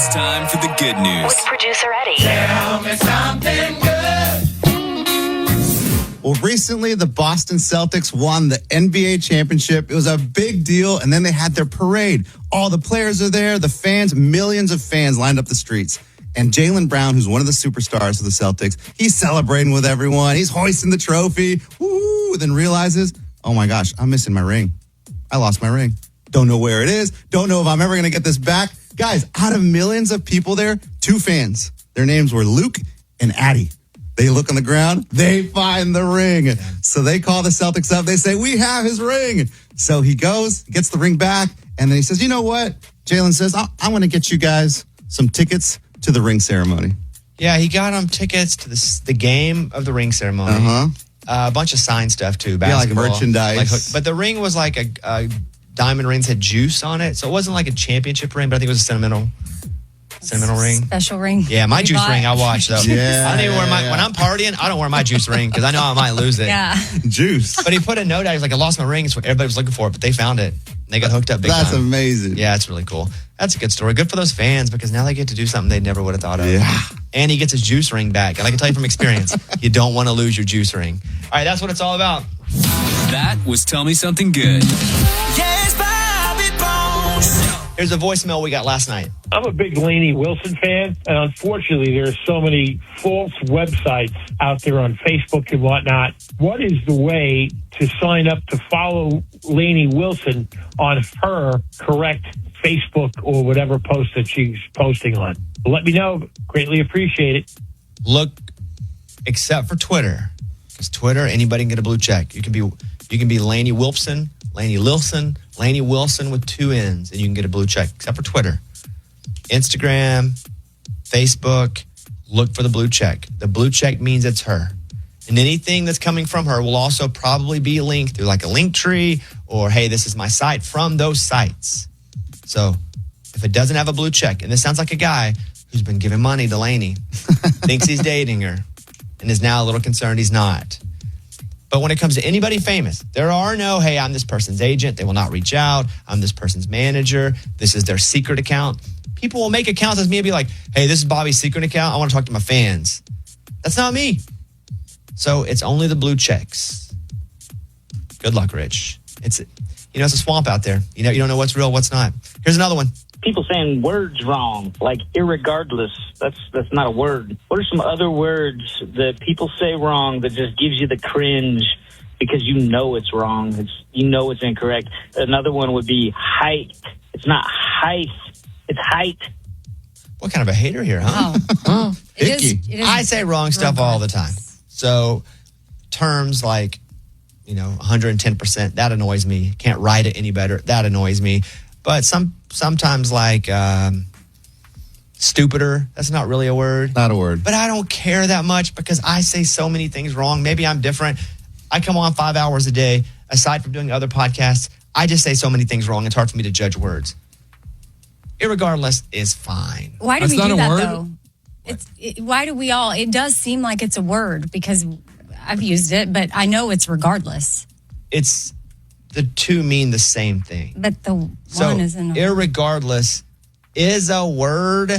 It's time for the good news. With producer Eddie. Tell me something good. Well, recently the Boston Celtics won the NBA championship. It was a big deal, and then they had their parade. All the players are there, the fans, millions of fans lined up the streets. And Jaylen Brown, who's one of the superstars of the Celtics, he's celebrating with everyone. He's hoisting the trophy. Woo! Then realizes, oh my gosh, I'm missing my ring. I lost my ring. Don't know where it is. Don't know if I'm ever going to get this back. Guys, out of millions of people there, 2 fans. Their names were Luke and Addie. They look on the ground. They find the ring. So they call the Celtics up. They say, we have his ring. So he goes, gets the ring back, and then he says, you know what? Jaylen says, I want to get you guys some tickets to the ring ceremony. Yeah, he got him tickets to the game of the ring ceremony. Uh-huh. A bunch of signed stuff, too. Basketball. Yeah, like merchandise. But the ring was like a diamond ring that had juice on it. So it wasn't like a championship ring, but I think it was a sentimental ring. Special ring. Yeah, my juice ring I watch, though. Yeah, I don't even wear when I'm partying, I don't wear my juice ring because I know I might lose it. Yeah. Juice. But he put a note out. He's like, I lost my ring. It's what everybody was looking for, but they found it. They got hooked up big time. That's amazing. Yeah, it's really cool. That's a good story. Good for those fans because now they get to do something they never would have thought of. Yeah. And he gets his juice ring back. And I can tell you from experience, you don't want to lose your juice ring. All right, that's what it's all about. That was Tell Me Something Good. Yes, Bobby Bones. Here's a voicemail we got last night. I'm a big Lainey Wilson fan, and unfortunately, there's so many false websites out there on Facebook and whatnot. What is the way to sign up to follow Lainey Wilson on her correct Facebook or whatever post that she's posting on? Let me know. Greatly appreciate it. Look, except for Twitter, because Twitter, anybody can get a blue check. You can be Lainey Wilson, Lainey Wilson with 2 N's, and you can get a blue check, except for Twitter. Instagram, Facebook, look for the blue check. The blue check means it's her. And anything that's coming from her will also probably be linked through like a link tree or, hey, this is my site from those sites. So if it doesn't have a blue check, and this sounds like a guy who's been giving money to Lainey, thinks he's dating her, and is now a little concerned he's not. But when it comes to anybody famous, there are no, hey, I'm this person's agent. They will not reach out. I'm this person's manager. This is their secret account. People will make accounts as me and be like, hey, this is Bobby's secret account. I want to talk to my fans. That's not me. So it's only the blue checks. Good luck, Rich. It's a swamp out there. You don't know what's real, what's not. Here's another one. People saying words wrong, like irregardless. That's not a word. What are some other words that people say wrong that just gives you the cringe because you know it's wrong? It's incorrect. Another one would be height. It's not height. It's height. What kind of a hater here, huh? Oh. It is I say wrong stuff all the time. So terms like, 110%, that annoys me. Can't write it any better. That annoys me. But sometimes like stupider, that's not really a word. Not a word. But I don't care that much because I say so many things wrong. Maybe I'm different. I come on 5 hours a day. Aside from doing other podcasts, I just say so many things wrong. It's hard for me to judge words. Irregardless is fine. Why do we do that, though? Why do we all? It does seem like it's a word because I've used it, but I know it's regardless. It's the two mean the same thing. But the one isn't. Irregardless is a word,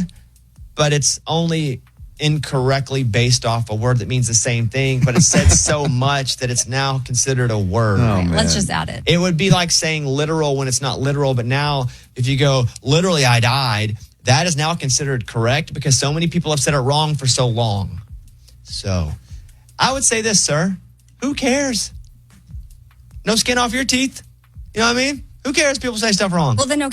but it's only incorrectly based off a word that means the same thing, but it said so much that it's now considered a word. Oh, man. Let's just add it. It would be like saying literal when it's not literal, but now if you go, literally I died, that is now considered correct because so many people have said it wrong for so long. So I would say this, sir. Who cares? No skin off your teeth. You know what I mean? Who cares if people say stuff wrong? Well, then who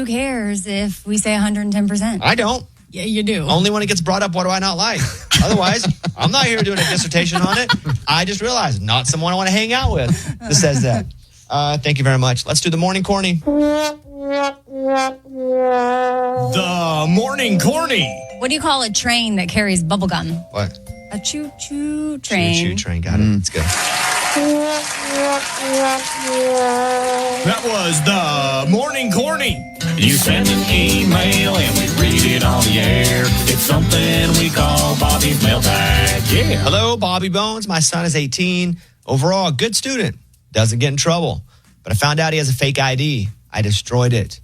cares if we say 110%? I don't. Yeah, you do. Only when it gets brought up, what do I not like? Otherwise, I'm not here doing a dissertation on it. I just realized not someone I want to hang out with that says that. Thank you very much. Let's do the morning corny. The morning Corny. What do you call a train that carries bubble gum? What? A choo-choo train. Choo-choo train. Got it. It's good. That was the morning Corny. You send an email and we read it on the air. It's something we call Bobby's mailbag. Yeah. Hello, Bobby Bones. My son is 18. Overall, a good student. Doesn't get in trouble. But I found out he has a fake ID. I destroyed it.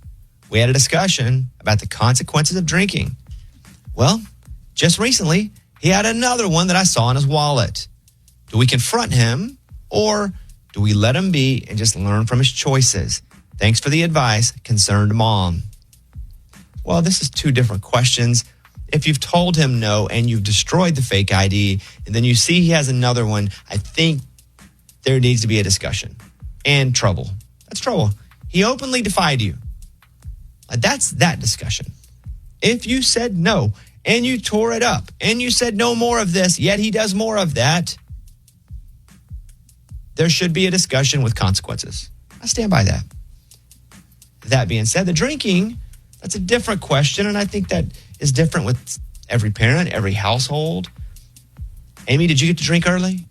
we had a discussion about the consequences of drinking. Well, just recently, he had another one that I saw in his wallet. Do we confront him or do we let him be and just learn from his choices? Thanks for the advice, concerned mom. Well, this is two different questions. If you've told him no and you've destroyed the fake ID and then you see he has another one, I think there needs to be a discussion and trouble. That's trouble. He openly defied you. That's that discussion. If you said no and you tore it up and you said no more of this, yet he does more of that, there should be a discussion with consequences. I stand by that. That being said, the drinking, that's a different question, and I think that is different with every parent, every household. Amy, did you get to drink early?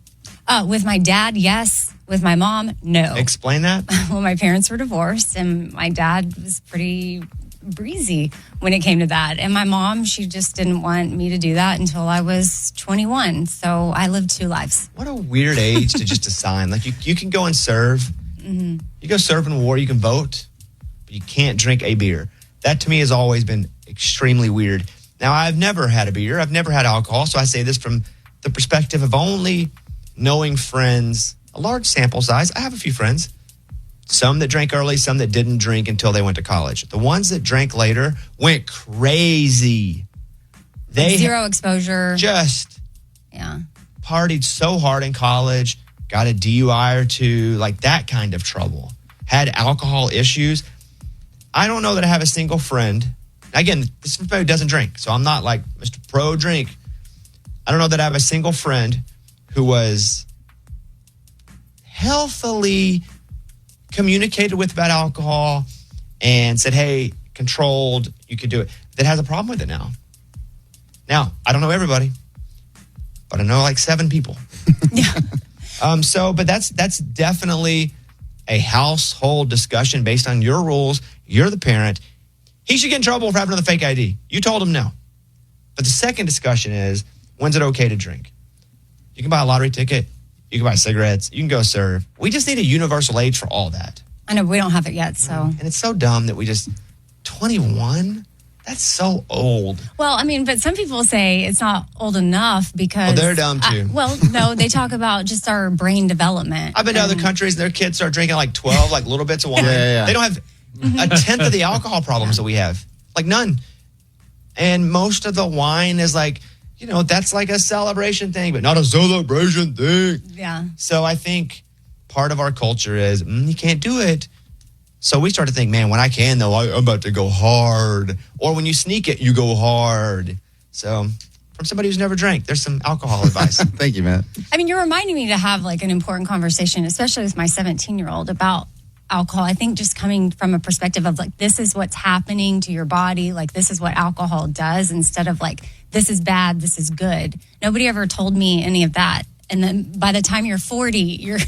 With my dad, yes. With my mom, no. Explain that. Well, my parents were divorced, and my dad was pretty breezy when it came to that. And my mom, she just didn't want me to do that until I was 21. So I lived two lives. What a weird age to just assign. Like you can go and serve. Mm-hmm. You go serve in war, you can vote, but you can't drink a beer. That to me has always been extremely weird. Now, I've never had a beer. I've never had alcohol. So I say this from the perspective of only knowing friends, a large sample size. I have a few friends, some that drank early, some that didn't drink until they went to college. The ones that drank later went crazy. They zero exposure. Just partied so hard in college, got a DUI or two, like that kind of trouble. Had alcohol issues. I don't know that I have a single friend. Again, this is somebody who doesn't drink, so I'm not like Mr. Pro Drink. I don't know that I have a single friend who was healthily communicated with about alcohol and said, hey, controlled, you could do it, that has a problem with it now. Now, I don't know everybody, but I know like 7 people. Yeah. But that's definitely a household discussion based on your rules. You're the parent. He should get in trouble for having another fake ID. You told him no. But the second discussion is, when's it okay to drink? You can buy a lottery ticket. You can buy cigarettes. You can go serve. We just need a universal age for all that. I know we don't have it yet, so. And it's so dumb that we just, 21? That's so old. Well, I mean, but some people say it's not old enough because... Well, they're dumb too. No, they talk about just our brain development. I've been to other countries, their kids start drinking like 12, like little bits of wine. Yeah. They don't have a tenth of the alcohol problems that we have. Like none. And most of the wine is like, that's like a celebration thing, but not a celebration thing. Yeah. So I think part of our culture is, you can't do it. So we start to think, man, when I can, though, I'm about to go hard. Or when you sneak it, you go hard. So from somebody who's never drank, there's some alcohol advice. Thank you, Matt. I mean, you're reminding me to have like an important conversation, especially with my 17-year-old about alcohol. I think just coming from a perspective of like, this is what's happening to your body. Like, this is what alcohol does instead of like, this is bad, this is good. Nobody ever told me any of that. And then by the time you're 40, you're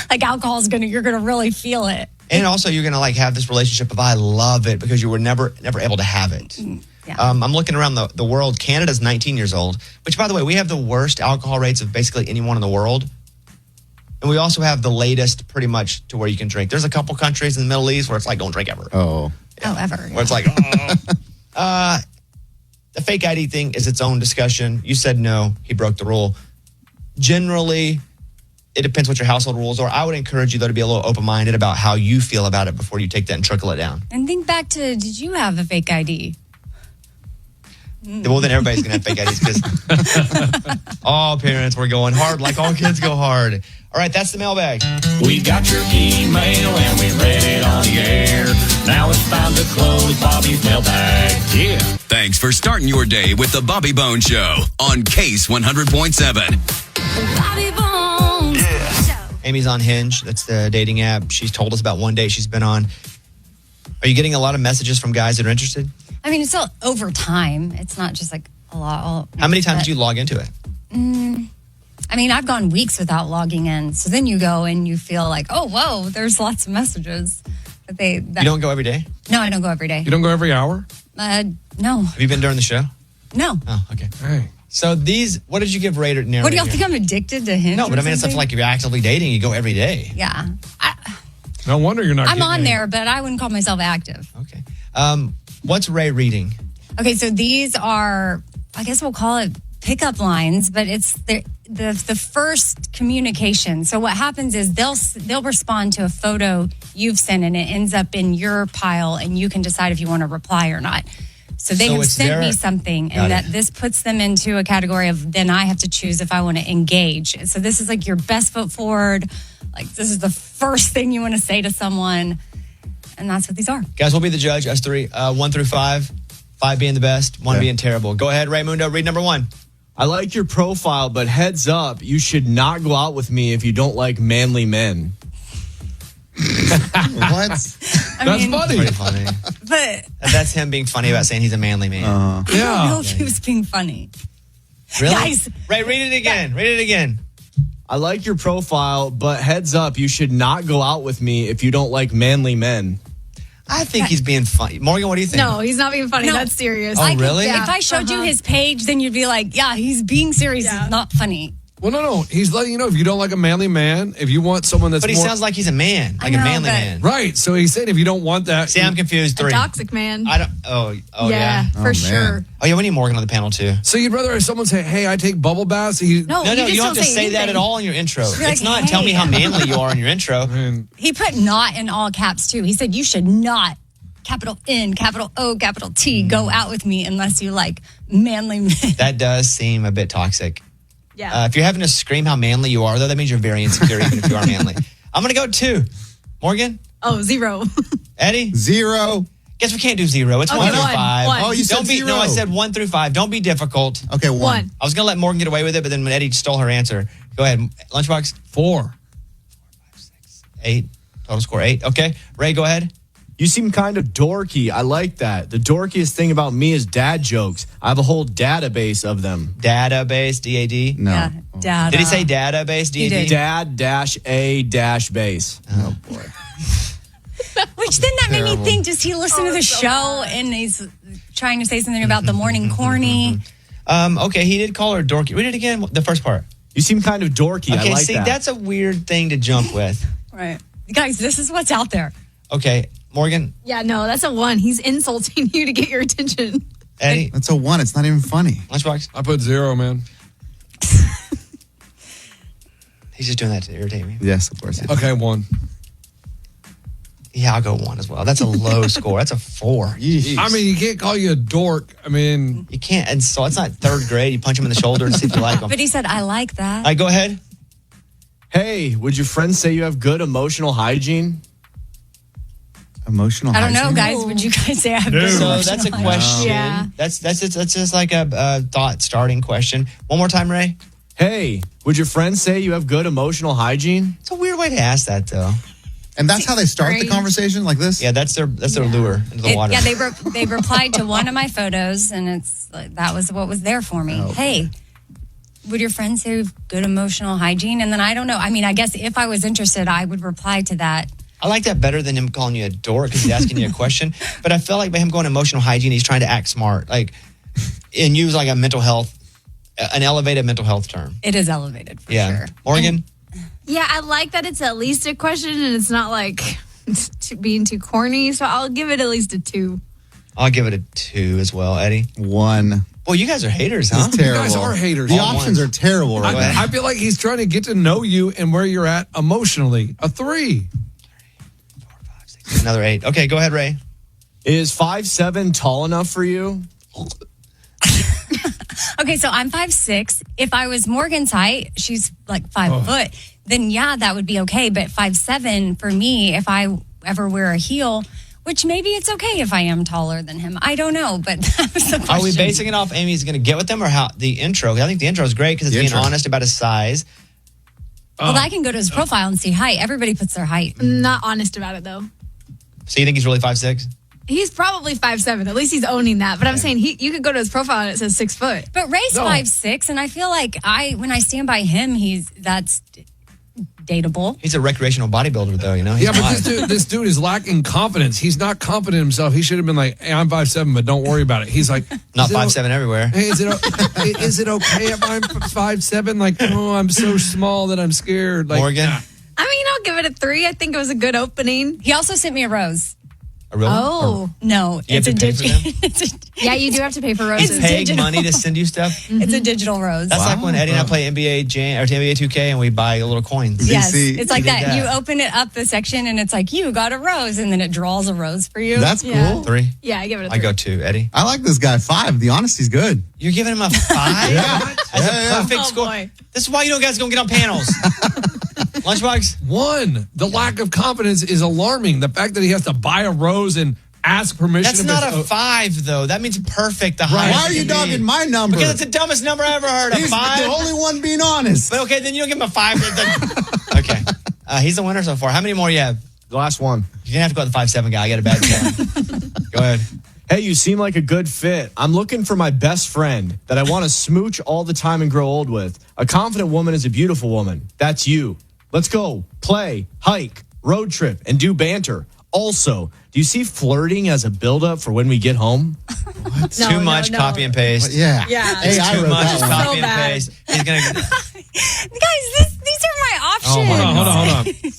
like you're going to really feel it. And also you're going to like have this relationship of I love it because you were never able to have it. Yeah. I'm looking around the world. Canada's 19 years old, which by the way, we have the worst alcohol rates of basically anyone in the world. And we also have the latest pretty much to where you can drink. There's a couple countries in the Middle East where it's like, don't drink ever. Oh. Oh, ever. Where it's like, the fake ID thing is its own discussion. You said no, he broke the rule. Generally, it depends what your household rules are. I would encourage you, though, to be a little open-minded about how you feel about it before you take that and trickle it down. And think back to, did you have a fake ID? Well, then everybody's going to have fake IDs because all parents were going hard like all kids go hard. All right, that's the mailbag. We got your email and we read it on the air. Now it's time to close Bobby's mailbag. Yeah. Thanks for starting your day with the Bobby Bone Show on Case 100.7. Bobby Bones. Yeah. Amy's on Hinge. That's the dating app. She's told us about one date she's been on. Are you getting a lot of messages from guys that are interested? I mean, it's all over time. It's not just like a lot. How many times do you log into it? I mean, I've gone weeks without logging in. So then you go and you feel like, oh, whoa, there's lots of messages. You don't go every day? No, I don't go every day. You don't go every hour? No. Have you been during the show? No. Oh, okay. Hey. So what did you give rated? What do y'all think I'm addicted to him? No, but I mean, it's something like if you're actively dating, you go every day. Yeah. No wonder you're not I'm getting on any. there, but I wouldn't call myself active. Okay. What's Ray reading? Okay, so these are, I guess we'll call it pickup lines, but it's the first communication. So what happens is they'll respond to a photo you've sent, and it ends up in your pile, and you can decide if you want to reply or not. So they have sent me something, and this puts them into a category of then I have to choose if I want to engage. So this is like your best foot forward. Like this is the first thing you want to say to someone, and that's what these are. Guys, we'll be the judge. Us three, 1 through 5. 5 being the best, 1 being terrible. Go ahead, Raymundo. Read number 1. I like your profile, but heads up, you should not go out with me if you don't like manly men. What? That's funny. Pretty funny. But That's him being funny about saying he's a manly man. I don't know if he was being funny. Really? Guys. Ray, read it again. Read it again. I like your profile, but heads up, you should not go out with me if you don't like manly men. I think he's being funny. Morgan, what do you think? No, he's not being funny. No. That's serious. Oh, really? If I showed you his page, then you'd be like, yeah, he's being serious. Yeah. It's not funny. Well, no. He's letting you know if you don't like a manly man, if you want someone that's But he more... sounds like he's a man, like I a know, manly but- man. Right. So he's saying if you don't want that... See, I'm confused. 3. A toxic man. I don't. Oh yeah. for sure. Oh yeah. We need Morgan on the panel too. So you'd rather have someone say, hey, I take bubble baths? You, No, No, just you don't have to say that anything. at all in your intro. You're It's like, not tell me hey. how manly you are in your intro. And He put not in all caps too. He said you should not, capital N, capital O, capital T, go out with me unless you like manly men. That does seem a bit toxic. Yeah. If you're having to scream how manly you are, though, that means you're very insecure, even if you are manly. I'm going to go 2. Morgan? 0. Eddie? 0. Guess we can't do 0. It's Okay, 1 through 1. 5. One. Oh, you said Don't be, 0. No, I said 1 through 5. Don't be difficult. Okay, 1. 1. I was going to let Morgan get away with it, but then when Eddie stole her answer. Go ahead. Lunchbox? 4. 8. Total score 8. Okay. Ray, go ahead. You seem kind of dorky. I like that. The dorkiest thing about me is dad jokes. I have a whole database of them. Database, D-A-D. No. Yeah, data. Did he say database, D-A-D? He did. Dad-A-base. Oh, boy. Which then that made me think, does he listen to the show and he's trying to say something about the morning corny? Okay, he did call her dorky. Read it again, the first part. You seem kind of dorky. Okay, I like see, that. that's a weird thing to jump with. Right. Guys, this is what's out there. Okay, Morgan, Yeah, no, that's a 1. He's insulting you to get your attention. Eddie, That's a 1. It's not even funny. Lunchbox. I put 0, man. He's just doing that to irritate me. Yes, of course. Okay, 1. Yeah, I'll go 1 as well. That's a low score. That's a 4. I mean, you can't call you a dork. I mean, You can't, and so it's not 3rd grade. You punch him in the shoulder and see if you like him. But he said, I like that. All right, go ahead. Hey, would your friends say you have good emotional hygiene? Emotional I don't know, hygiene? guys. Would you guys say I have good So emotional that's a hygiene? question. Yeah. That's just like a thought starting question. One more time, Ray. Hey, would your friends say you have good emotional hygiene? It's a weird way to ask that, though. And that's how they start the Great. conversation, like this? Yeah, that's their lure into the water. Yeah, they replied to one of my photos, and it's like, that was what was there for me. Hey, would your friends say you have good emotional hygiene? And then I don't know. I mean, I guess if I was interested, I would reply to that. I like that better than him calling you a dork because he's asking you a question. But I feel like by him going emotional hygiene, he's trying to act smart, like and use like a mental health, an elevated mental health term. It is elevated for Yeah, sure. Morgan. Yeah, I like that it's at least a question and it's not like being too corny. So I'll give it at least a 2. I'll give it a 2 as well, Eddie. 1. Well, you guys are haters, huh? It's terrible. you guys are haters. The All options ones. are terrible right now. I feel like he's trying to get to know you and where you're at emotionally. A 3. Another 8. Okay, go ahead, Ray. Is 5'7" tall enough for you? Okay, so I'm 5'6". If I was Morgan's height, she's like 5 foot, then yeah, that would be okay. But 5'7" for me, if I ever wear a heel, which maybe it's okay if I am taller than him. I don't know, but that was the question. Are we basing it off Amy's going to get with them or how the intro? I think the intro is great because it's The being intro. honest about his size. Well, I can go to his profile and see height. Everybody puts their height. I'm not honest about it though. So you think he's really 5'6"? He's probably 5'7". At least he's owning that. But I'm saying you could go to his profile and it says 6 foot. But Ray's 5'6", and I feel like when I stand by him, that's dateable. He's a recreational bodybuilder, though. You know. He's Yeah, but not. this dude is lacking confidence. He's not confident in himself. He should have been like, hey, I'm 5'7", but don't worry about it. He's like, not is it 5'7" everywhere. Hey, is it okay if I'm 5'7"? Like, oh, I'm so small that I'm scared. Like, Morgan. I mean, I'll give it a 3. I think it was a good opening. He also sent me a rose. A real one? Oh. No, You have it's a to pay for digital. Yeah, you do have to pay for roses. It's Pay digital. money to send you stuff? It's a digital rose. That's like when Eddie and I play NBA 2K and we buy little coins. Yes, VC. it's like We did that. that. You open it up the section and it's like you got a rose, and then it draws a rose for you. That's Yeah. cool. 3. Yeah, I give it a 3. I go 2. Eddie, I like this guy. 5. The honesty's good. you're giving him a 5? That's a perfect Oh, score. boy. This is why you guys don't get on panels. Lunchbox. 1. The lack of confidence is alarming. The fact that he has to buy a rose and ask permission. That's if not it's- a 5 though. That means perfect. The highest. Why are you it can be. dogging my number? Because it's the dumbest number I ever heard. A He's 5. the only one being honest. But okay, then you don't give him a 5. Okay. He's the winner so far. How many more you have? The last one. You're going to have to go with the 5-7 guy. I got a bad feeling. Go ahead. Hey, you seem like a good fit. I'm looking for my best friend that I want to smooch all the time and grow old with. A confident woman is a beautiful woman. That's you. Let's go, play, hike, road trip, and do banter. Also, do you see flirting as a buildup for when we get home? Too much copy and paste. Yeah. Yeah. Hey, I Too wrote much that one. copy So and bad. paste. He's going to. Guys, these are my options.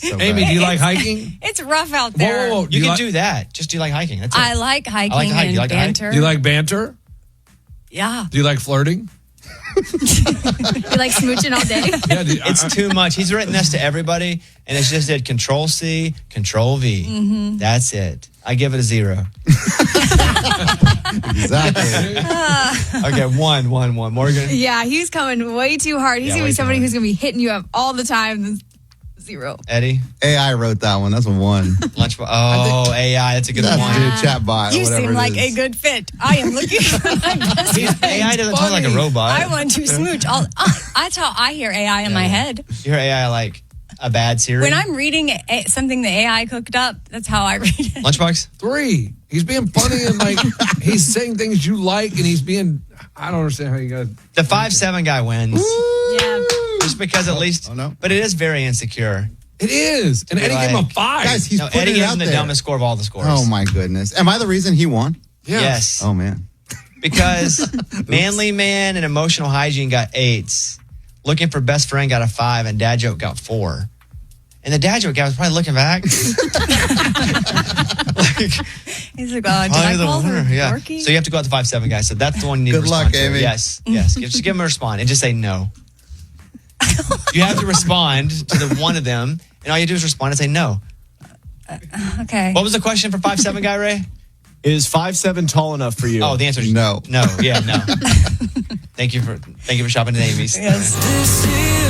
Hold on. Amy, do you like hiking? It's rough out Whoa, there. whoa, whoa. You can like, do that. Just do like hiking. That's it. I like hiking I like to hike. and You like to hike? banter. Do you like banter? Yeah. Do you like flirting? You like smooching all day? Yeah. It's too much. He's written this to everybody, and it's just it. Control-C, Control-V. Mm-hmm. That's it. I give it a 0. Exactly. Okay, one. Morgan. Yeah, he's coming way too hard. He's Yeah, going to way be too somebody hard. who's going to be hitting you up all the time. 0. Eddie. AI wrote that one. That's a 1. Lunchbox. Oh, AI. That's a good That's one. dude, chat bot. You whatever seem it like is. a good fit. I am looking for my best friend. AI doesn't talk like a robot. I want to smooch. That's how I hear AI in my head. You hear AI like a bad Siri? When I'm reading something the AI cooked up, that's how I read it. Lunchbox? 3. He's being funny and like he's saying things you like, and he's being. I don't understand how you guys. The 5-7 guy wins. Yeah. Just because at least. Oh, no. But it is very insecure. It is, and Eddie gave him a 5. Guys, he's No, putting Eddie it gave out him the there. dumbest score of all the scores. Oh my goodness. Am I the reason he won? Yes. Oh man. Because manly man and emotional hygiene got 8s. Looking for best friend got a 5, and dad joke got 4. And the dad joke guy was probably looking back. He's like, did I call her dorky? So you have to go out the 5-7 guy. So that's the one you need Good to luck, respond to. Amy. Yes. Just give him a respond and just say no. You have to respond to the one of them, and all you do is respond and say no. Okay. What was the question for 5-7 guy, Ray? Is 5'7" tall enough for you? Oh, the answer is No. No. Yeah, no. Thank you for shopping at Amy's. Yes. This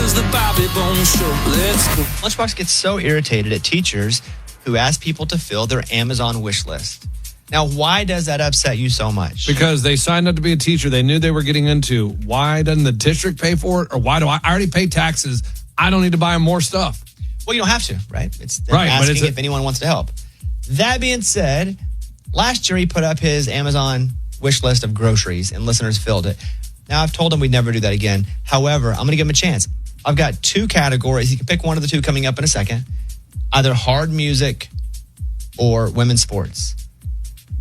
is the Bobby Bone Show. Let's go. Lunchbox gets so irritated at teachers who ask people to fill their Amazon wish list. Now, why does that upset you so much? Because they signed up to be a teacher. They knew they were getting into. Why doesn't the district pay for it? Or why do I already pay taxes? I don't need to buy them more stuff. Well, you don't have to, right? It's them Right, but asking it's a- if anyone wants to help. That being said, last year he put up his Amazon wish list of groceries and listeners filled it. Now, I've told him we'd never do that again. However, I'm going to give him a chance. I've got 2 categories. He can pick one of the 2 coming up in a second. Either hard music or women's sports.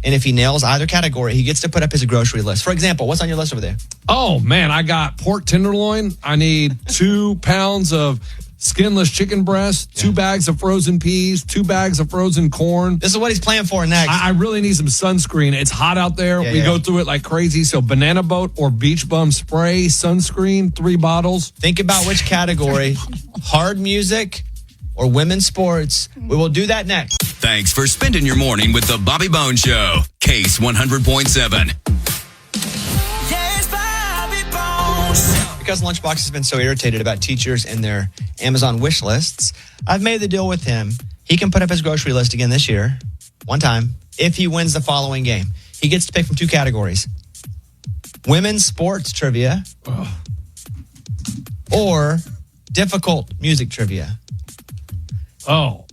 And if he nails either category, he gets to put up his grocery list. For example, what's on your list over there? Oh, man, I got pork tenderloin. I need 2 pounds of skinless chicken breast, 2 bags of frozen peas, 2 bags of frozen corn. This is what he's playing for next. I really need some sunscreen. It's hot out there. Yeah, we yeah. go through it like crazy. So banana boat or beach bum spray, sunscreen, 3 bottles. Think about which category, hard music or women's sports. We will do that next. Thanks for spending your morning with the Bobby Bone Show. Case 100.7. Yes, Bobby Bones. Because Lunchbox has been so irritated about teachers and their Amazon wish lists, I've made the deal with him. He can put up his grocery list again this year, one time, if he wins the following game. He gets to pick from 2 categories. Women's sports trivia or difficult music trivia. Oh,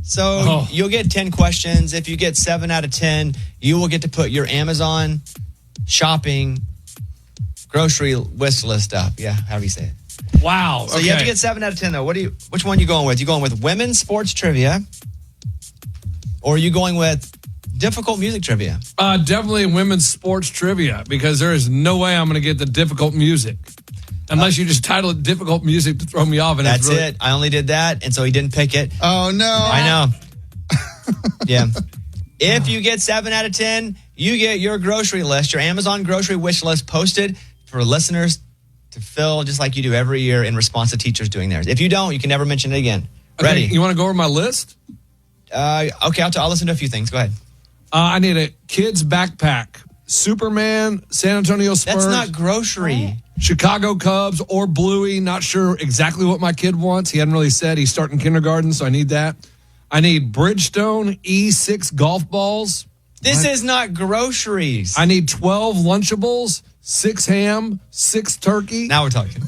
So you'll get 10 questions. If you get 7 out of 10, you will get to put your Amazon shopping grocery wish list up. Yeah, however you say it. wow. So you have to get 7 out of 10 though. Which one are you going with? You going with women's sports trivia? Or are you going with difficult music trivia? Definitely women's sports trivia because there is no way I'm going to get the difficult music. Unless you just title it difficult music to throw me off. And That's it's really, it. I only did that, and so he didn't pick it. Oh no. I know. Yeah. If you get 7 out of 10, you get your grocery list, your Amazon grocery wish list posted for listeners to fill just like you do every year in response to teachers doing theirs. If you don't, you can never mention it again. Ready? You want to go over my list? Okay, I'll listen to a few things. Go ahead. I need a kid's backpack. Superman, San Antonio Spurs. That's not grocery. Chicago Cubs or Bluey. Not sure exactly what my kid wants. He hadn't really said. He's starting kindergarten, so I need that. I need Bridgestone E6 golf balls. This is not groceries. I need 12 Lunchables, 6 ham, 6 turkey. Now we're talking.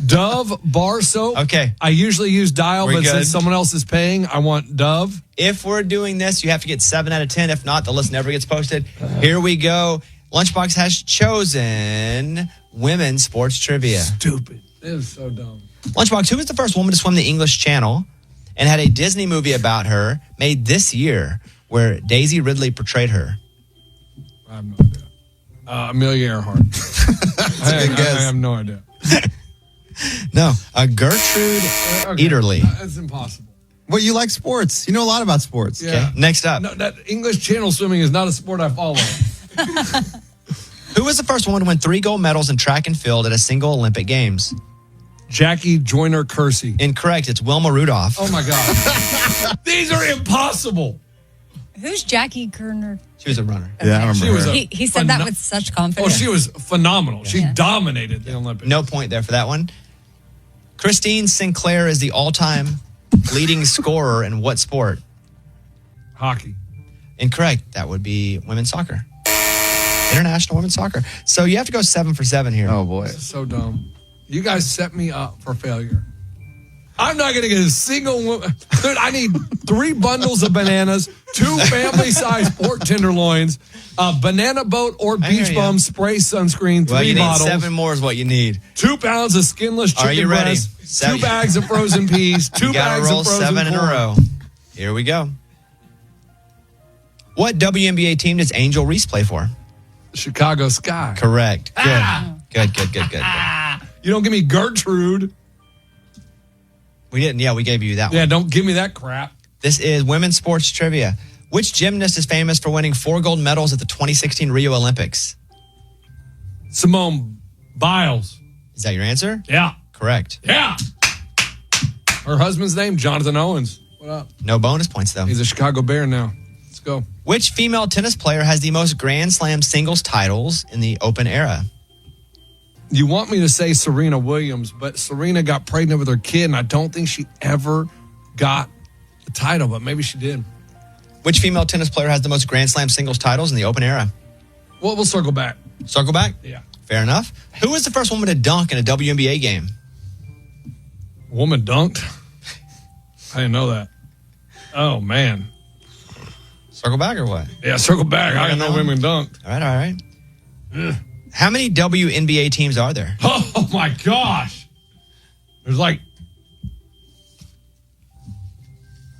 Dove bar soap. Okay. I usually use Dial, We're but good. since someone else is paying, I want Dove. If we're doing this, you have to get 7 out of 10. If not, the list never gets posted. Here we go. Lunchbox has chosen women's sports trivia. Stupid. It is so dumb. Lunchbox, who was the first woman to swim the English Channel and had a Disney movie about her made this year where Daisy Ridley portrayed her? I have no idea. Amelia Earhart. a good guess. I have no idea. No, Gertrude Ederle. That's impossible. Well, you like sports. You know a lot about sports. Yeah. Okay, next up. No, that English Channel swimming is not a sport I follow. Who was the first woman to win 3 gold medals in track and field at a single Olympic Games? Jackie Joyner Kersey. Incorrect. It's Wilma Rudolph. Oh, my God. These are impossible. Who's Jackie Kerner? She was a runner. Yeah, I remember She was her. He said that with such confidence. Oh, she was phenomenal. She dominated the Olympics. No point there for that one. Christine Sinclair is the all-time leading scorer in what sport? Hockey. Incorrect. That would be women's soccer. International women's soccer. So you have to go 7 for 7 here. Oh, boy. This is so dumb. You guys set me up for failure. I'm not going to get a single one. Dude, I need 3 bundles of bananas, 2 family-sized pork tenderloins, a banana boat or I hear beach ya. bum spray sunscreen, 3 Well, you need bottles, 7 more is what you need. 2 pounds of skinless chicken Are you ready? breast, 2 7. bags of frozen peas, 2 You gotta bags roll of frozen 7 in a corn. row. Here we go. What WNBA team does Angel Reese play for? Chicago Sky. Correct. Good. Ah! Good. You don't give me Gertrude. We didn't. Yeah, we gave you that one. Yeah, don't give me that crap. This is women's sports trivia. Which gymnast is famous for winning 4 gold medals at the 2016 Rio Olympics? Simone Biles. Is that your answer? Yeah. Correct. Yeah. Her husband's name, Jonathan Owens. What up? No bonus points, though. He's a Chicago Bear now. Let's go. Which female tennis player has the most Grand Slam singles titles in the Open era? You want me to say Serena Williams, but Serena got pregnant with her kid, and I don't think she ever got the title, but maybe she did. Which female tennis player has the most Grand Slam singles titles in the Open era? Well, we'll circle back. Circle back? Yeah. Fair enough. Who was the first woman to dunk in a WNBA game? Woman dunked? I didn't know that. Oh, man. Circle back or what? Yeah, circle back. I didn't know women dunked. All right. How many WNBA teams are there? Oh, my gosh. There's like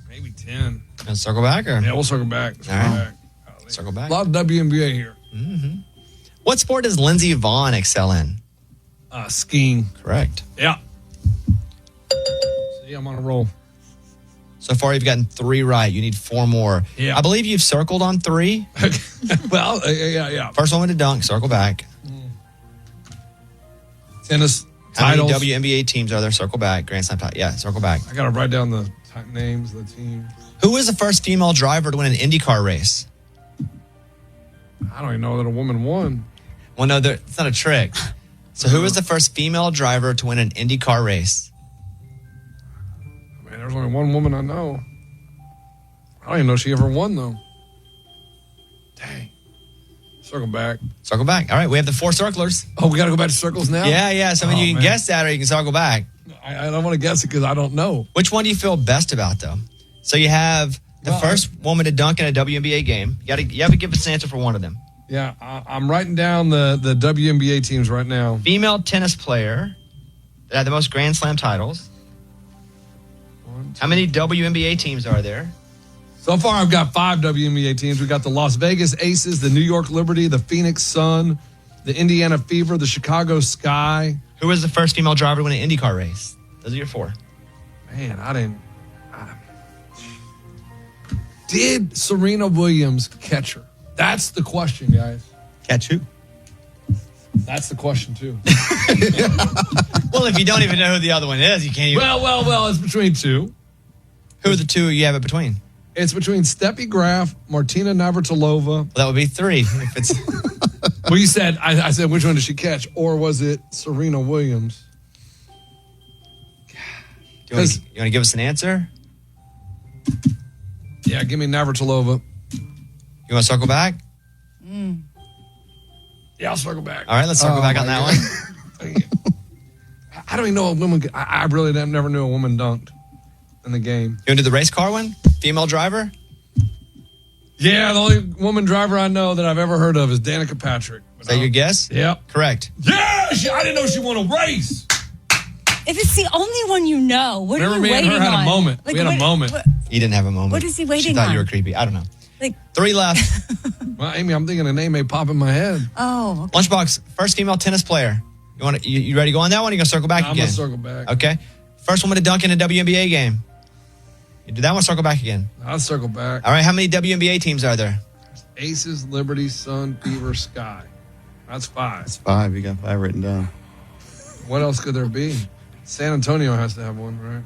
maybe 10. Gonna circle back or? Yeah, we'll circle back. All right. Circle back. A lot of WNBA here. What sport does Lindsey Vonn excel in? Skiing. Correct. Yeah. See, I'm on a roll. So far, you've gotten 3 right. You need 4 more. Yeah. I believe you've circled on 3. Well, yeah. First woman to dunk, circle back. Tennis How many titles. WNBA teams are there? Circle back. Grand Slam title. Yeah, circle back. I got to write down the names of the team. Who was the first female driver to win an IndyCar race? I don't even know that a woman won. Well, no, it's not a trick. So who was the first female driver to win an IndyCar race? I mean, there's only one woman I know. I don't even know she ever won, though. Dang. Circle back. Circle back. All right, we have the 4 circlers. Oh, we got to go back to circles now? Yeah. So I mean, you can man. guess that or you can circle back. I don't want to guess it because I don't know. Which one do you feel best about, though? So you have the first woman to dunk in a WNBA game. You have to give us an answer for one of them. Yeah, I'm writing down the WNBA teams right now. Female tennis player that had the most Grand Slam titles. How many WNBA teams are there? So far, I've got 5 WNBA teams. We got the Las Vegas Aces, the New York Liberty, the Phoenix Sun, the Indiana Fever, the Chicago Sky. Who was the first female driver to win an IndyCar race? Those are your 4. Man, I didn't. Did Serena Williams catch her? That's the question, guys. Catch who? That's the question, too. Well, if you don't even know who the other one is, you can't even. Well, it's between two. Who are the two you have it between? It's between Steffi Graf, Martina Navratilova. Well, that would be three. If it's Well, you said, I said, which one did she catch? Or was it Serena Williams? you want to give us an answer? Yeah, give me Navratilova. You want to circle back? Yeah, I'll circle back. All right, let's circle back on that one. I don't even know a woman. I really never knew a woman dunked in the game. You want to do the race car one? Female driver? Yeah, the only woman driver I know that I've ever heard of is Danica Patrick. Is that your guess? Yep. Correct. Yeah, I didn't know she won a race. If it's the only one you know, what are you Me and waiting her had on? a moment. We had a moment. You didn't have a moment. What is he waiting She thought on? you were creepy. I don't know. Like, 3 left. Well, Amy, I'm thinking a name may pop in my head. oh, okay. Lunchbox, first female tennis player. You ready to go on that one? Or you gonna circle back I'm again? going to circle back. Okay. First woman to dunk in a WNBA game. You do that one, circle back again. I'll circle back. All right, how many WNBA teams are there? Aces, Liberty, Sun, Beaver, Sky. That's 5. It's 5. You got 5 written down. What else could there be? San Antonio has to have one, right?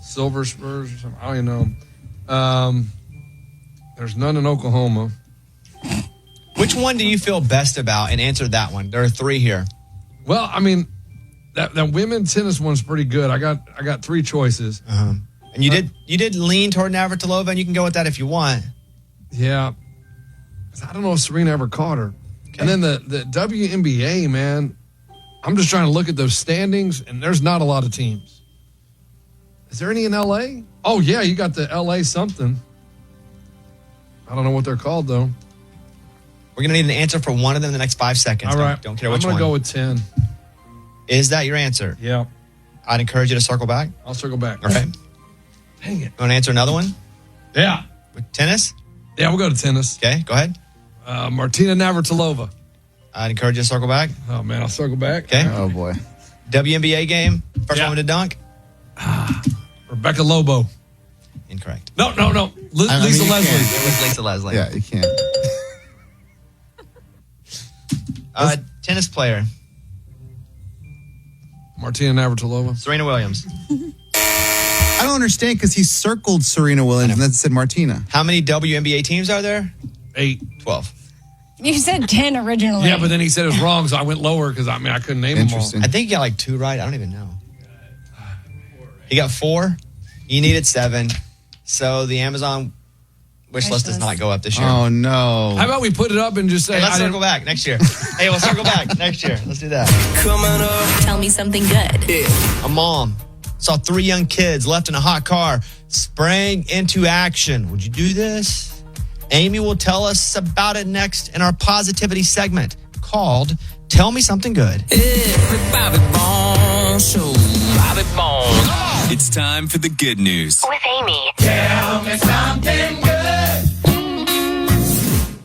Silver Spurs or something. I don't even know. There's none in Oklahoma. Which one do you feel best about? And answer that one. There are 3 here. Well, I mean, that women's tennis one's pretty good. I got 3 choices. And you did lean toward Navratilova, and you can go with that if you want. Yeah. I don't know if Serena ever caught her. Okay. And then the WNBA, man, I'm just trying to look at those standings, and there's not a lot of teams. Is there any in L.A.? Oh, yeah, you got the L.A. something. I don't know what they're called, though. We're going to need an answer for one of them in the next 5 seconds. All right. Don't care which one. I'm going to go with 10. Is that your answer? Yeah. I'd encourage you to circle back. I'll circle back. Okay. Dang it. You want to answer another one? Yeah. With tennis? Yeah, we'll go to tennis. Okay, go ahead. Martina Navratilova. I'd encourage you to circle back. Oh, man, I'll circle back. Okay. Oh, boy. WNBA game. First woman to dunk. Rebecca Lobo. Incorrect. No. I mean, Lisa you Leslie. can't. It was Lisa Leslie. Yeah, you can't. Tennis player. Martina Navratilova. Serena Williams. I don't understand because he circled Serena Williams and then said Martina. How many WNBA teams are there? 8. 12. You said 10 originally. Yeah, but then he said it was wrong, so I went lower because I couldn't name them all. Interesting. I think you got like 2 right. I don't even know. You got 4. You needed 7. So the Amazon wish list does not go up this year. Oh, no. How about we put it up and just say, Hey, let's circle back next year. Hey, we'll circle back next year. Let's do that. Coming up. Tell me something good. A mom saw 3 young kids left in a hot car, sprang into action. Would you do this? Amy will tell us about it next in our positivity segment called Tell Me Something Good. Bobby Bones Show. Bobby Bones. It's time for the good news. With Amy. Tell me something good.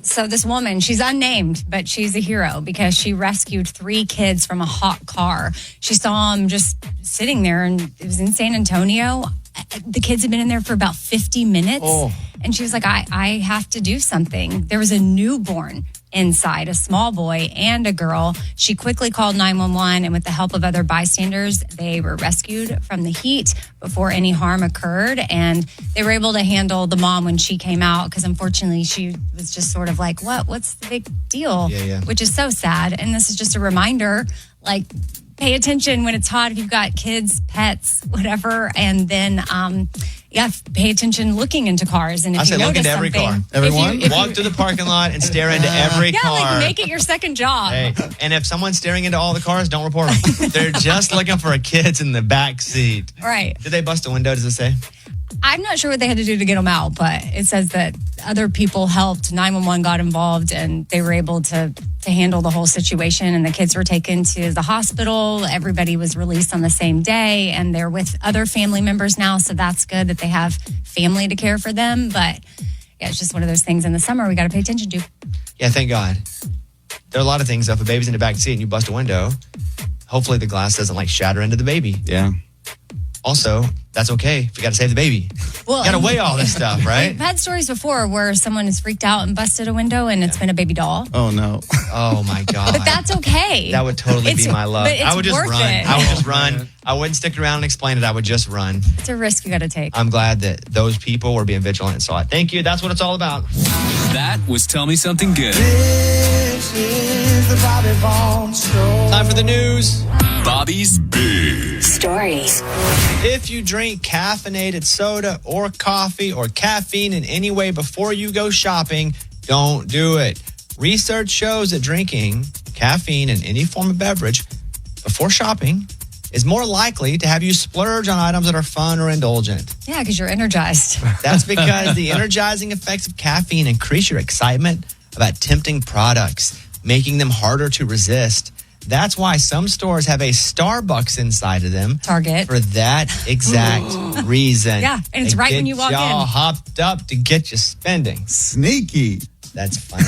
So this woman, she's unnamed, but she's a hero because she rescued 3 kids from a hot car. She saw them just sitting there, and it was in San Antonio. The kids had been in there for about 50 minutes. And she was like, I have to do something. There was a newborn inside, a small boy and a girl. She quickly called 911, and with the help of other bystanders, they were rescued from the heat before any harm occurred. And they were able to handle the mom when she came out because unfortunately she was just sort of like, what's the big deal? Yeah. Which is so sad. And this is just a reminder, like, pay attention when it's hot if you've got kids, pets, whatever. And then, pay attention looking into cars. And if I say you look notice into every car. something- Everyone? Walk through the parking lot and stare into every car. like make it your second job. Hey, and if someone's staring into all the cars, don't report them. They're just looking for a kid's in the back seat. Right. Did they bust a window, does it say? I'm not sure what they had to do to get them out, but it says that other people helped. 911 got involved, and they were able to handle the whole situation. And the kids were taken to the hospital. Everybody was released on the same day, and they're with other family members now. So that's good that they have family to care for them. But yeah, it's just one of those things in the summer we got to pay attention to. Yeah, thank God. There are a lot of things. If a baby's in the back seat and you bust a window, hopefully the glass doesn't like shatter into the baby. Yeah. Also, That's okay if you got to save the baby. Well, You got to weigh all this stuff, right? I've had stories before where someone has freaked out and busted a window and it's been a baby doll. Oh, no. Oh, my God. But that's okay. That would totally be my luck. But it's I would just worth run. it. I would just run. I wouldn't stick around and explain it. I would just run. It's a risk you got to take. I'm glad that those people were being vigilant and saw it. Thank you. That's what it's all about. That was Tell Me Something Good. This is the Bobby Bones Show. Time for the news. Bobby's Big Stories. If you drink caffeinated soda or coffee or caffeine in any way before you go shopping, don't do it. Research shows that drinking caffeine in any form of beverage before shopping is more likely to have you splurge on items that are fun or indulgent. Yeah, because you're energized. That's because the energizing effects of caffeine increase your excitement about tempting products, making them harder to resist. That's why some stores have a Starbucks inside of them. Target. For that exact reason. Yeah, and it's They right when get you walk y'all in. hopped up to get you spending. Sneaky. That's funny.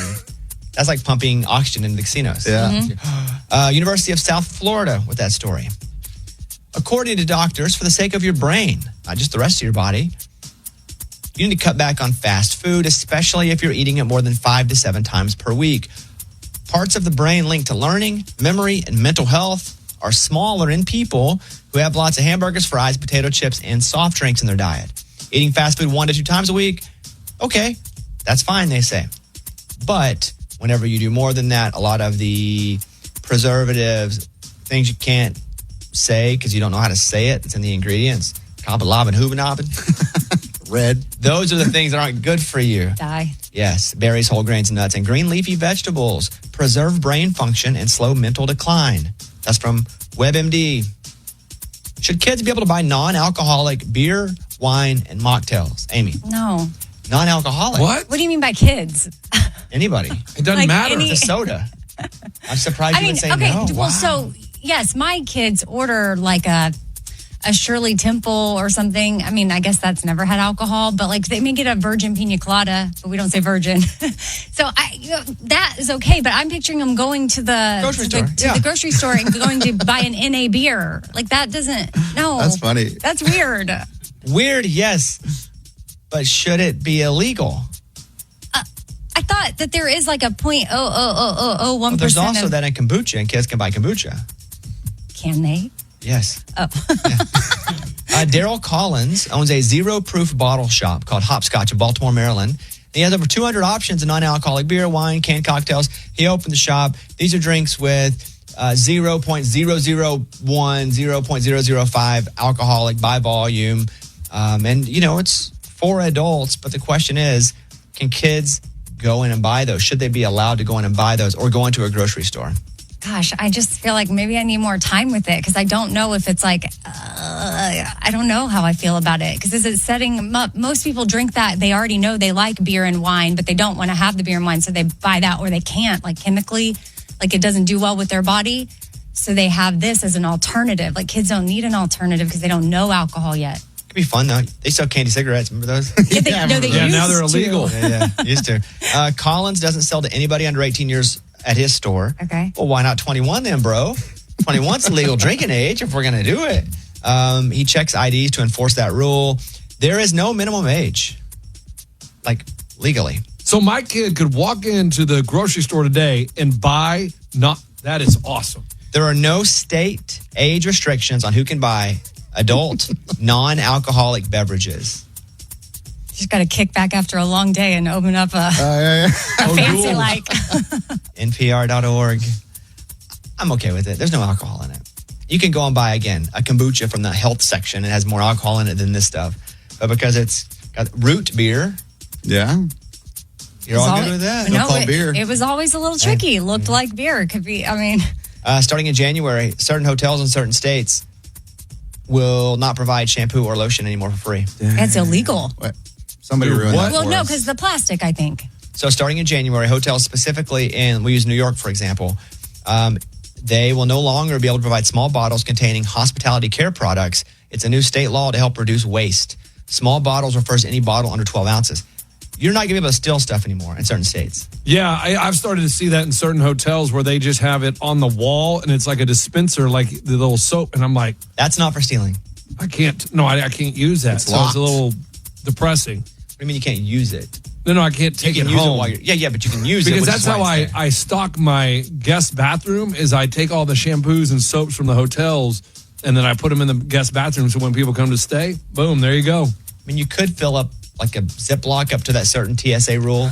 That's like pumping oxygen into the casinos. Yeah. University of South Florida with that story. According to doctors, for the sake of your brain, not just the rest of your body, you need to cut back on fast food, especially if you're eating it more than 5 to 7 times per week. Parts of the brain linked to learning, memory, and mental health are smaller in people who have lots of hamburgers, fries, potato chips, and soft drinks in their diet. Eating fast food 1 to 2 times a week, okay, that's fine, they say. But whenever you do more than that, a lot of the preservatives, things you can't say because you don't know how to say it, it's in the ingredients. Kabalob and Hubanob. Red. Those are the things that aren't good for you. Die. Yes, berries, whole grains, and nuts, and green leafy vegetables preserve brain function and slow mental decline. That's from WebMD. Should kids be able to buy non-alcoholic beer, wine, and mocktails? Amy, No. non-alcoholic. What? What do you mean by kids? Anybody. It doesn't Like matter. any- It's a soda. I'm surprised I you mean, would say okay. no. Well, Wow. so yes, my kids order like a Shirley Temple or something. I mean, I guess that's never had alcohol, but like they may get a virgin pina colada, but we don't say virgin. So that is okay. But I'm picturing them going to the Grocery store. the grocery store and going to buy an NA beer. Like that doesn't. No, That's funny. That's weird. Weird, yes. But should it be illegal? I thought that there is like a 0.00001%. Well, there's also that in kombucha, and kids can buy kombucha. Can they? Yes. Oh. Daryl Collins owns a zero-proof bottle shop called Hopscotch in Baltimore, Maryland. He has over 200 options of non-alcoholic beer, wine, canned cocktails. He opened the shop. These are drinks with 0.001, 0.005 alcoholic by volume. And, you know, it's for adults. But the question is, can kids go in and buy those? Should they be allowed to go in and buy those or go into a grocery store? Gosh, I just feel like maybe I need more time with it because I don't know if it's like, I don't know how I feel about it. Because is it setting them up? Most people drink that. They already know they like beer and wine, but they don't want to have the beer and wine. So they buy that or they can't, like chemically, like it doesn't do well with their body. So they have this as an alternative. Like kids don't need an alternative because they don't know alcohol yet. It could be fun, though. They sell candy cigarettes. Remember those? Yeah, they Yeah, used now they're to. illegal. Yeah, used to. Collins doesn't sell to anybody under 18 years at his store. Okay. Well, why not 21 then, bro? 21's the legal drinking age if we're going to do it. He checks IDs to enforce that rule. There is no minimum age, like legally. So my kid could walk into the grocery store today and buy that is awesome. There are no state age restrictions on who can buy adult non-alcoholic beverages. Just got to kick back after a long day and open up a fancy cool. like. NPR.org. I'm okay with it. There's no alcohol in it. You can go and buy, again, a kombucha from the health section. It has more alcohol in it than this stuff. But because it's got root beer, Yeah. you're all good with that. No, call beer. it was always a little tricky. It looked like beer. It could be, I mean. Starting in January, certain hotels in certain states will not provide shampoo or lotion anymore for free. It's illegal. What? Somebody Dude, ruined what? that Well, for no, us. because the plastic, I think. So starting in January, hotels specifically we use New York, for example, they will no longer be able to provide small bottles containing hospitality care products. It's a new state law to help reduce waste. Small bottles refers to any bottle under 12 ounces. You're not going to be able to steal stuff anymore in certain states. Yeah, I've started to see that in certain hotels where they just have it on the wall and it's like a dispenser, like the little soap. And I'm like, That's not for stealing. I can't. No, I can't use that. It's so it's a locked. little depressing. What do you mean you can't use it? No, I can't take You it can use home. it while you're, but you can use it. Because which that's is why how it's there. I stock my guest bathroom is I take all the shampoos and soaps from the hotels and then I put them in the guest bathroom so when people come to stay, boom, there you go. I mean, you could fill up like a Ziploc up to that certain TSA rule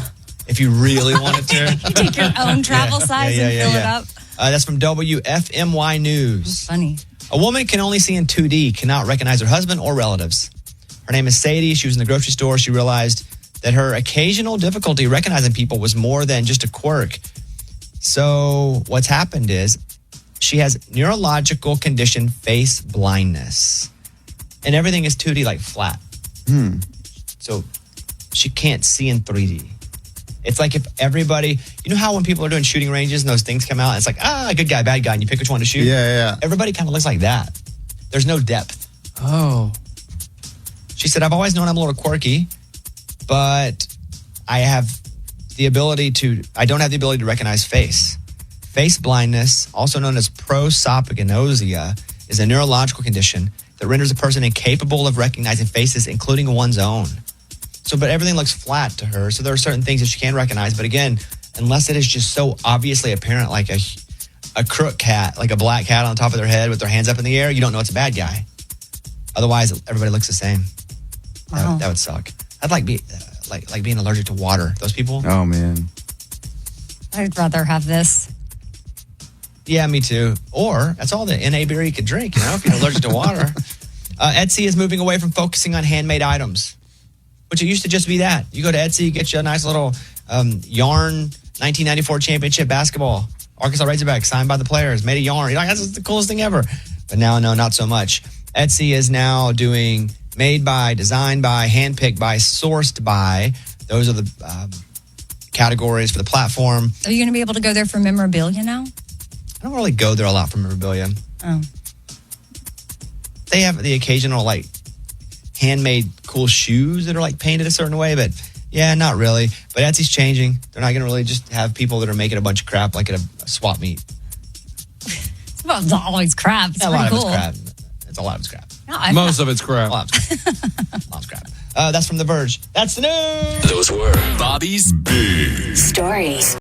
if you really wanted to. You take your own travel size and fill it up. That's from WFMY News. That's funny. A woman can only see in 2D, cannot recognize her husband or relatives. Her name is Sadie. She was in the grocery store. She realized that her occasional difficulty recognizing people was more than just a quirk. So what's happened is she has neurological condition face blindness. And everything is 2D, like flat. So she can't see in 3D. It's like if everybody, you know how when people are doing shooting ranges and those things come out, it's like, good guy, bad guy, and you pick which one to shoot? Yeah. Everybody kind of looks like that. There's no depth. Oh. She said, I've always known I'm a little quirky, but I don't have the ability to recognize face. Face blindness, also known as prosopagnosia, is a neurological condition that renders a person incapable of recognizing faces, including one's own. But everything looks flat to her. So there are certain things that she can recognize. But again, unless it is just so obviously apparent, like a crook cat, like a black cat on top of their head with their hands up in the air, you don't know it's a bad guy. Otherwise, everybody looks the same. Wow. That would suck. I'd like being allergic to water. Those people. Oh, man. I'd rather have this. Yeah, me too. Or that's all the NA beer you could drink, if you're allergic to water. Etsy is moving away from focusing on handmade items, which it used to just be that. You go to Etsy, get you a nice little yarn 1994 championship basketball. Arkansas Razorback signed by the players, made of yarn. You're like, that's the coolest thing ever. But now, no, not so much. Etsy is now doing made by, designed by, handpicked by, sourced by. Those are the categories for the platform. Are you going to be able to go there for memorabilia now? I don't really go there a lot for memorabilia. Oh. They have the occasional, handmade cool shoes that are, painted a certain way, but yeah, not really. But Etsy's changing. They're not going to really just have people that are making a bunch of crap like at a swap meet. It's not always crap. It's a pretty lot cool. of it's crap. It's a lot of it's crap. No, Most of it's crap. A lot of crap. That's from The Verge. That's the news. Those were Bobby's Big Stories.